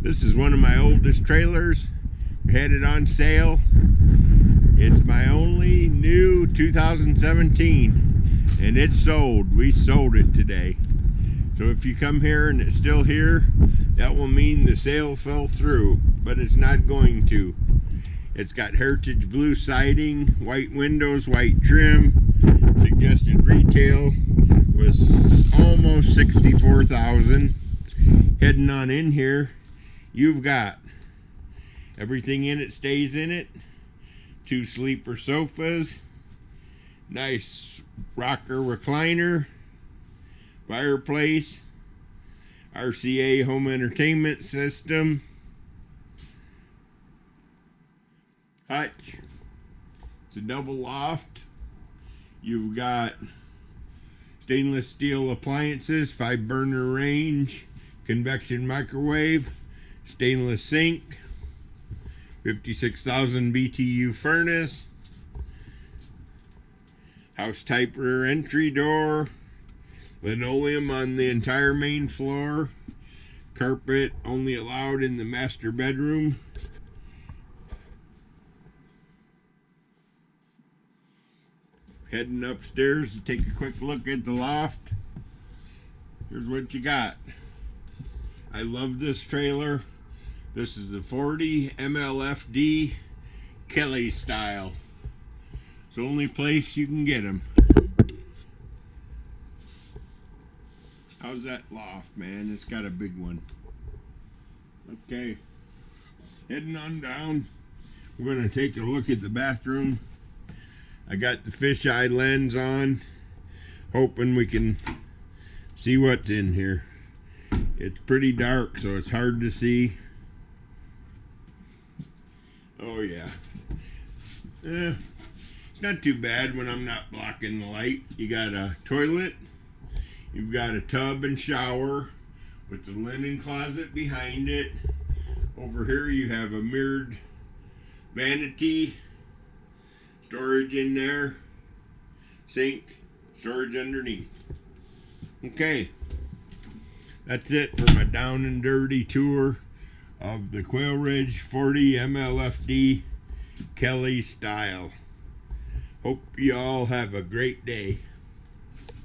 This is one of my oldest trailers. We had it on sale. It's my only new 2017 and it's sold. We sold it today. So if you come here and it's still here, that will mean the sale fell through, but it's not going to. It's got heritage blue siding, white windows, white trim. Suggested retail was almost $64,000. Heading on in here, you've got everything in it stays in it. 2 sleeper sofas, nice rocker recliner, fireplace, RCA home entertainment system, hutch. It's a double loft. You've got stainless steel appliances, 5-burner range, convection microwave, stainless sink, 56,000 BTU furnace, house type rear entry door, linoleum on the entire main floor, carpet only allowed in the master bedroom. Heading upstairs to take a quick look at the loft. Here's what you got. I love this trailer. This is the 40 MLFD Kelly style. It's the only place you can get them. How's that loft, man? It's got a big one. Okay. Heading on down. We're going to take a look at the bathroom. I got the fisheye lens on, hoping we can see what's in here. It's pretty dark, so it's hard to see. Oh yeah. It's not too bad when I'm not blocking the light. You got a toilet. You've got a tub and shower with the linen closet behind it. Over here you have a mirrored vanity. Storage in there. Sink. Storage underneath. Okay. That's it for my down and dirty tour of the Quailridge 40 MLFD Kelly style. Hope you all have a great day.